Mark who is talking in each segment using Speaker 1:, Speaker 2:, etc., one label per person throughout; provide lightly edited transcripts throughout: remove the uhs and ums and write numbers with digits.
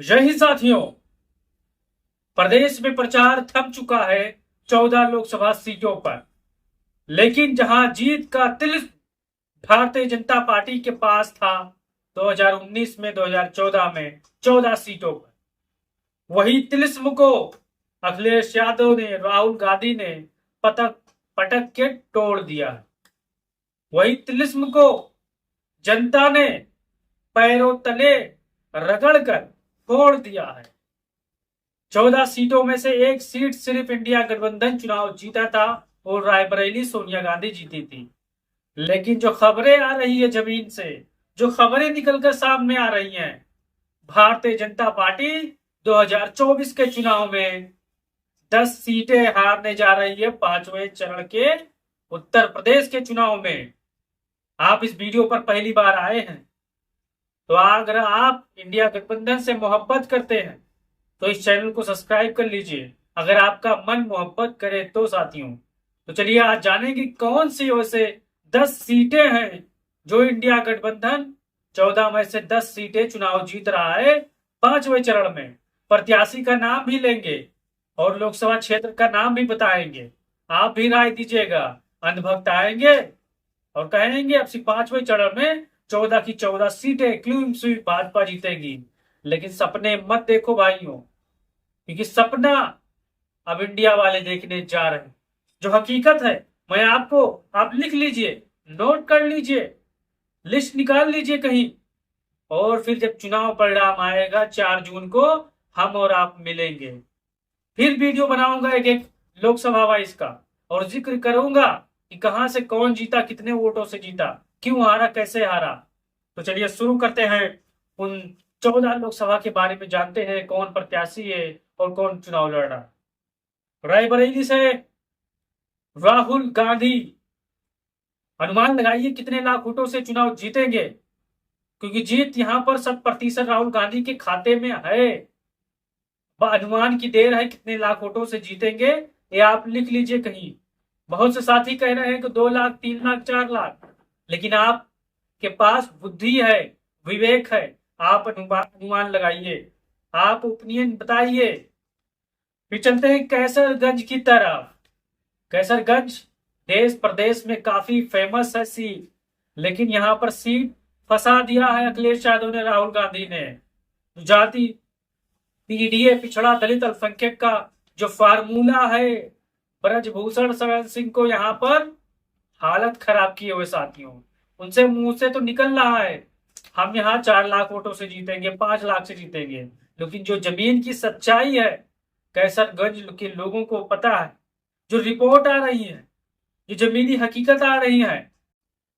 Speaker 1: यही साथियों, प्रदेश में प्रचार थम चुका है 14 लोकसभा सीटों पर। लेकिन जहां जीत का तिलिस्म भारतीय जनता पार्टी के पास था 2019 में, 2014 में 14 सीटों पर, वही तिलिस्म को अखिलेश यादव ने, राहुल गांधी ने पटक पटक के तोड़ दिया है। वही तिलिस्म को जनता ने पैरों तले रगड़ कर फोड़ दिया है। 14 सीटों में से एक सीट सिर्फ इंडिया गठबंधन चुनाव जीता था और रायबरेली सोनिया गांधी जीती थी। लेकिन जो खबरें आ रही है जमीन से, जो खबरें निकलकर सामने आ रही हैं, भारतीय जनता पार्टी 2024 के चुनाव में 10 सीटें हारने जा रही है। पांचवें चरण के उत्तर प्रदेश के चुनाव में आप इस वीडियो पर पहली बार आए हैं तो अगर आप इंडिया गठबंधन से मोहब्बत करते हैं तो इस चैनल को सब्सक्राइब कर लीजिए, अगर आपका मन मोहब्बत करे तो साथियों। तो चलिए आज जानेंगे कौन सी वैसे 10 सीटें हैं जो इंडिया गठबंधन 14 में से 10 सीटें चुनाव जीत रहा है। पांचवें चरण में प्रत्याशी का नाम भी लेंगे और लोकसभा क्षेत्र का नाम भी बताएंगे। आप भी राय दीजिएगा। अंधभक्त आएंगे और कहेंगे अब पांचवें चरण में 14 की 14 सीटें क्लीन स्वीप भाजपा जीतेगी। लेकिन सपने मत देखो भाइयों, क्योंकि सपना अब इंडिया वाले देखने जा रहे हैं। जो हकीकत है मैं आपको, आप लिख लीजिए, नोट कर लीजिए, लिस्ट निकाल लीजिए कहीं, और फिर जब चुनाव परिणाम आएगा 4 जून को हम और आप मिलेंगे। फिर वीडियो बनाऊंगा एक एक लोकसभा वाइज का और जिक्र करूंगा कि कहां से कौन जीता, कितने वोटों से जीता, क्यों हारा, कैसे हारा। तो चलिए शुरू करते हैं। उन 14 लोकसभा के बारे में जानते हैं, कौन प्रत्याशी है और कौन चुनाव लड़ रहा। रायबरेली से राहुल गांधी, अनुमान लगाइए कितने लाख वोटों से चुनाव जीतेंगे, क्योंकि जीत यहां पर 100% राहुल गांधी के खाते में है। अनुमान की देर है, कितने लाख वोटों से जीतेंगे ये आप लिख लीजिए कहीं। बहुत से साथी कह रहे हैं कि 2 लाख, 3 लाख, 4 लाख, लेकिन आपके पास बुद्धि है, विवेक है, आप अनुमान लगाइए, आप ओपिनियन बताइए। फिर चलते हैं कैसरगंज की तरफ। कैसरगंज देश प्रदेश में काफी फेमस है सीट, लेकिन यहां पर सीट फंसा दिया है अखिलेश यादव ने, राहुल गांधी ने। जाति, पीडीए, पिछड़ा, दलित, अल्पसंख्यक का जो फार्मूला है, ब्रजभूषण शरण सिंह को यहां पर हालत खराब किए हुए साथियों। उनसे मुंह से तो निकल रहा है हम यहाँ 4 लाख वोटों से जीतेंगे, 5 लाख से जीतेंगे, लेकिन जो जमीन की सच्चाई है कैसरगंज के लोगों को पता है। जो रिपोर्ट आ रही है, जो जमीनी हकीकत आ रही है,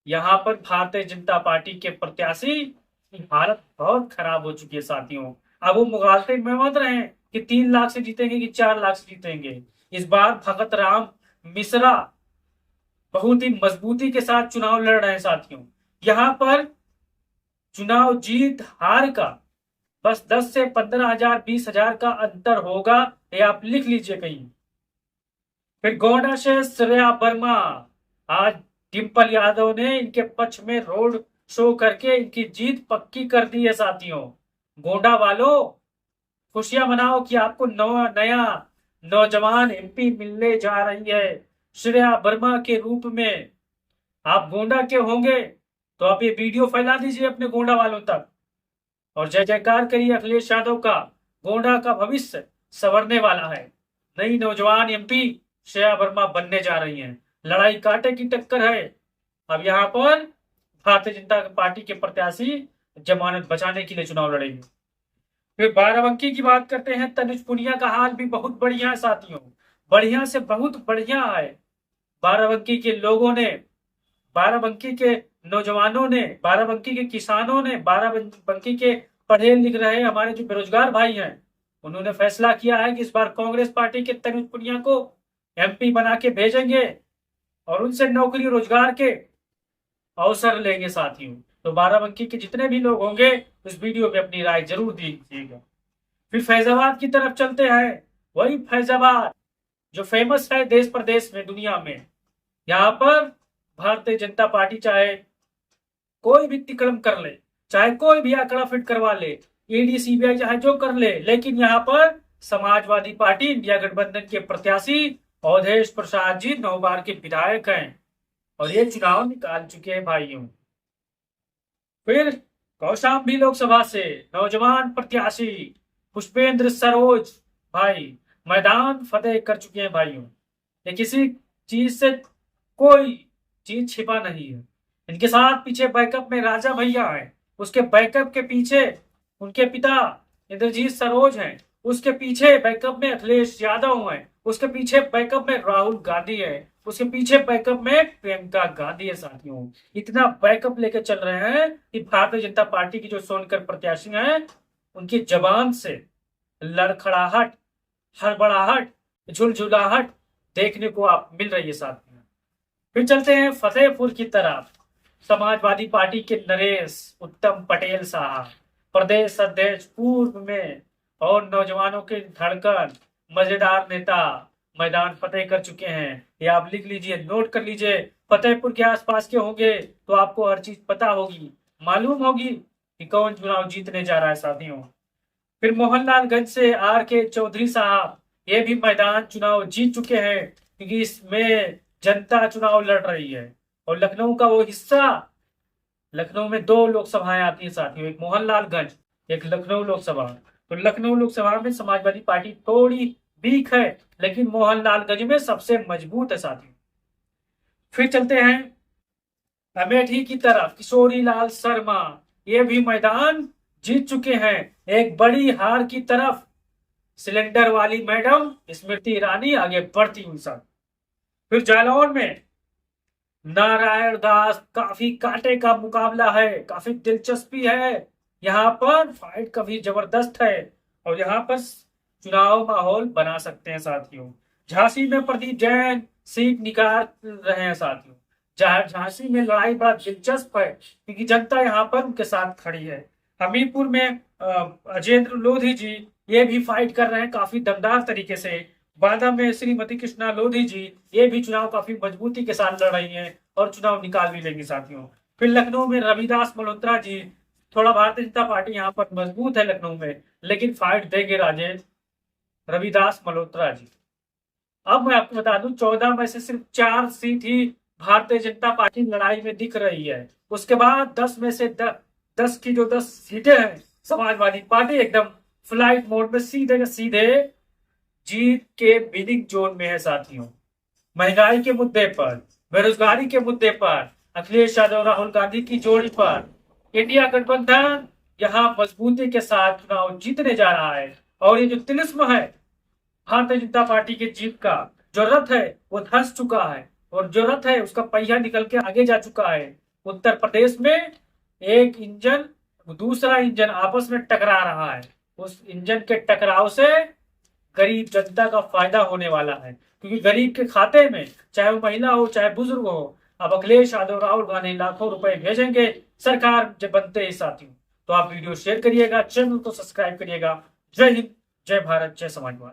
Speaker 1: यहाँ पर भारतीय जनता पार्टी के प्रत्याशी की हालत बहुत खराब हो चुकी है साथियों। अब वो मुगालते में मत रहे कि 3 लाख से जीतेंगे कि 4 लाख से जीतेंगे। इस बार भगत राम मिश्रा बहुत ही मजबूती के साथ चुनाव लड़ रहे हैं साथियों। यहाँ पर चुनाव जीत हार का बस 10 से 15,000, 20,000 का अंतर होगा, ये आप लिख लीजिए कहीं। फिर गोंडा से श्रेया वर्मा, आज डिम्पल यादव ने इनके पक्ष में रोड शो करके इनकी जीत पक्की कर दी है साथियों। गोंडा वालों खुशियां मनाओ कि आपको नया नौजवान एमपी मिलने जा रही है श्रेया वर्मा के रूप में। आप गोंडा के होंगे तो आप ये वीडियो फैला दीजिए अपने गोंडा वालों तक और जय जयकार करिए अखिलेश यादव का। गोंडा का भविष्य संवरने वाला है। नई नौजवान एमपी श्रेया वर्मा बनने जा रही हैं। लड़ाई कांटे की टक्कर है। अब यहाँ पर भारतीय जनता पार्टी के प्रत्याशी जमानत बचाने के लिए चुनाव लड़ेंगे। फिर बाराबंकी की बात करते हैं। तनुज पुनिया का हाल भी बहुत बढ़िया है साथियों, बढ़िया से बहुत बढ़िया है। बाराबंकी के लोगों ने, बाराबंकी के नौजवानों ने, बाराबंकी के किसानों ने, बाराबंकी के पढ़े लिख रहे हमारे जो बेरोजगार भाई हैं, उन्होंने फैसला किया है कि इस बार कांग्रेस पार्टी के तनुज पुनिया को एमपी बना के भेजेंगे और उनसे नौकरी रोजगार के अवसर लेंगे साथियों। तो बाराबंकी के जितने भी लोग होंगे इस वीडियो में अपनी राय जरूर दीजिएगा। फिर फैजाबाद की तरफ चलते हैं। वही फैजाबाद जो फेमस है देश प्रदेश में, दुनिया में। यहाँ पर भारतीय जनता पार्टी चाहे कोई भी तिकड़म कर ले, चाहे कोई भी आंकड़ा फिट करवा ले, ईडी सीबीआई चाहे जो कर ले, लेकिन यहाँ पर समाजवादी पार्टी इंडिया गठबंधन के प्रत्याशी अवधेश प्रसाद जी 9 बार के विधायक हैं और ये चुनाव निकाल चुके हैं भाइयों। फिर कौशाम्बी लोकसभा से नौजवान प्रत्याशी पुष्पेंद्र सरोज भाई मैदान फतेह कर चुके हैं भाइयों। ये किसी चीज से कोई चीज छिपा नहीं है। इनके साथ पीछे बैकअप में राजा भैया है, उसके बैकअप के पीछे उनके पिता इंद्रजीत सरोज हैं, उसके पीछे बैकअप में अखिलेश यादव हैं, उसके पीछे बैकअप में राहुल गांधी है, उसके पीछे बैकअप में प्रियंका गांधी है साथियों। इतना बैकअप लेकर चल रहे हैं कि भारतीय जनता पार्टी की जो सोनकर प्रत्याशी हैं उनकी जबान से लड़खड़ाहट, हड़बड़ाहट, झुलझुलाहट देखने को आप मिल रही है साथियों। फिर चलते हैं फतेहपुर की तरफ। समाजवादी पार्टी के नरेश उत्तम पटेल साहब प्रदेश अध्यक्ष पूर्व में और नौजवानों के धड़कन मजेदार नेता मैदान फतेह कर चुके हैं। ये आप लिख लीजिए, नोट कर लीजिए। फतेहपुर के आसपास के होंगे तो आपको हर चीज पता होगी, मालूम होगी कि कौन चुनाव जीतने जा रहा है साथियों। फिर मोहनलालगंज से आर के चौधरी साहब, ये भी मैदान चुनाव जीत चुके हैं क्योंकि इसमें जनता चुनाव लड़ रही है और लखनऊ का वो हिस्सा, लखनऊ में 2 लोकसभाएं आती है साथियों, एक मोहनलालगंज एक लखनऊ लोकसभा। तो लखनऊ लोकसभा में समाजवादी पार्टी थोड़ी वीक है लेकिन मोहनलालगंज में सबसे मजबूत है साथियों। फिर चलते हैं अमेठी की तरफ। किशोरी लाल शर्मा ये भी मैदान जीत चुके हैं। एक बड़ी हार की तरफ सिलेंडर वाली मैडम स्मृति ईरानी आगे बढ़ती हुई साथ। फिर जालौन में नारायण दास, काफी कांटे का मुकाबला है, काफी दिलचस्पी है, यहाँ पर फाइट काफी जबरदस्त है और यहाँ पर चुनाव माहौल बना सकते हैं साथियों। झांसी में प्रदीप जैन सीट निकाल रहे हैं साथियों। झांसी में लड़ाई बड़ा दिलचस्प है क्योंकि जनता यहाँ पर उनके साथ खड़ी है। हमीरपुर में अजेंद्र लोधी जी ये भी फाइट कर रहे हैं काफी दमदार तरीके से। बांदा में श्रीमती कृष्णा लोधी जी ये भी चुनाव काफी मजबूती के साथ लड़ रही हैं और चुनाव निकाल भी लेंगे साथियों। फिर लखनऊ में रविदास मल्होत्रा जी, थोड़ा भारतीय जनता पार्टी यहाँ पर मजबूत है लखनऊ में, लेकिन फाइट देंगे राजेश रविदास मल्होत्रा जी। अब मैं आपको बता दूं 14 में से सिर्फ 4 सीट ही भारतीय जनता पार्टी लड़ाई में दिख रही है। उसके बाद 10 में से 10 की जो 10 सीटें हैं समाजवादी पार्टी एकदम फ्लाइट मोड में सीधे सीधे जीत के विनिंग जोन में है साथियों। महंगाई के मुद्दे पर, बेरोजगारी के मुद्दे पर, अखिलेश यादव राहुल गांधी की जोड़ी पर इंडिया गठबंधन यहाँ मजबूती के साथ चुनाव जीतने जा रहा है और ये जो तिलिस्म है भारतीय जनता पार्टी की जीत का, जो रथ है वो धंस चुका है और जो रथ है उसका पहिया निकल के आगे जा चुका है। उत्तर प्रदेश में एक इंजन दूसरा इंजन आपस में टकरा रहा है, उस इंजन के टकराव से गरीब जनता का फायदा होने वाला है क्योंकि गरीब के खाते में चाहे वो महिला हो चाहे बुजुर्ग हो, अब अखिलेश यादव राहुल गांधी लाखों रुपए भेजेंगे सरकार जब बनते ही साथियों। तो आप वीडियो शेयर करिएगा, चैनल को सब्सक्राइब करिएगा। जय हिंद, जय भारत, जय समाजवाद।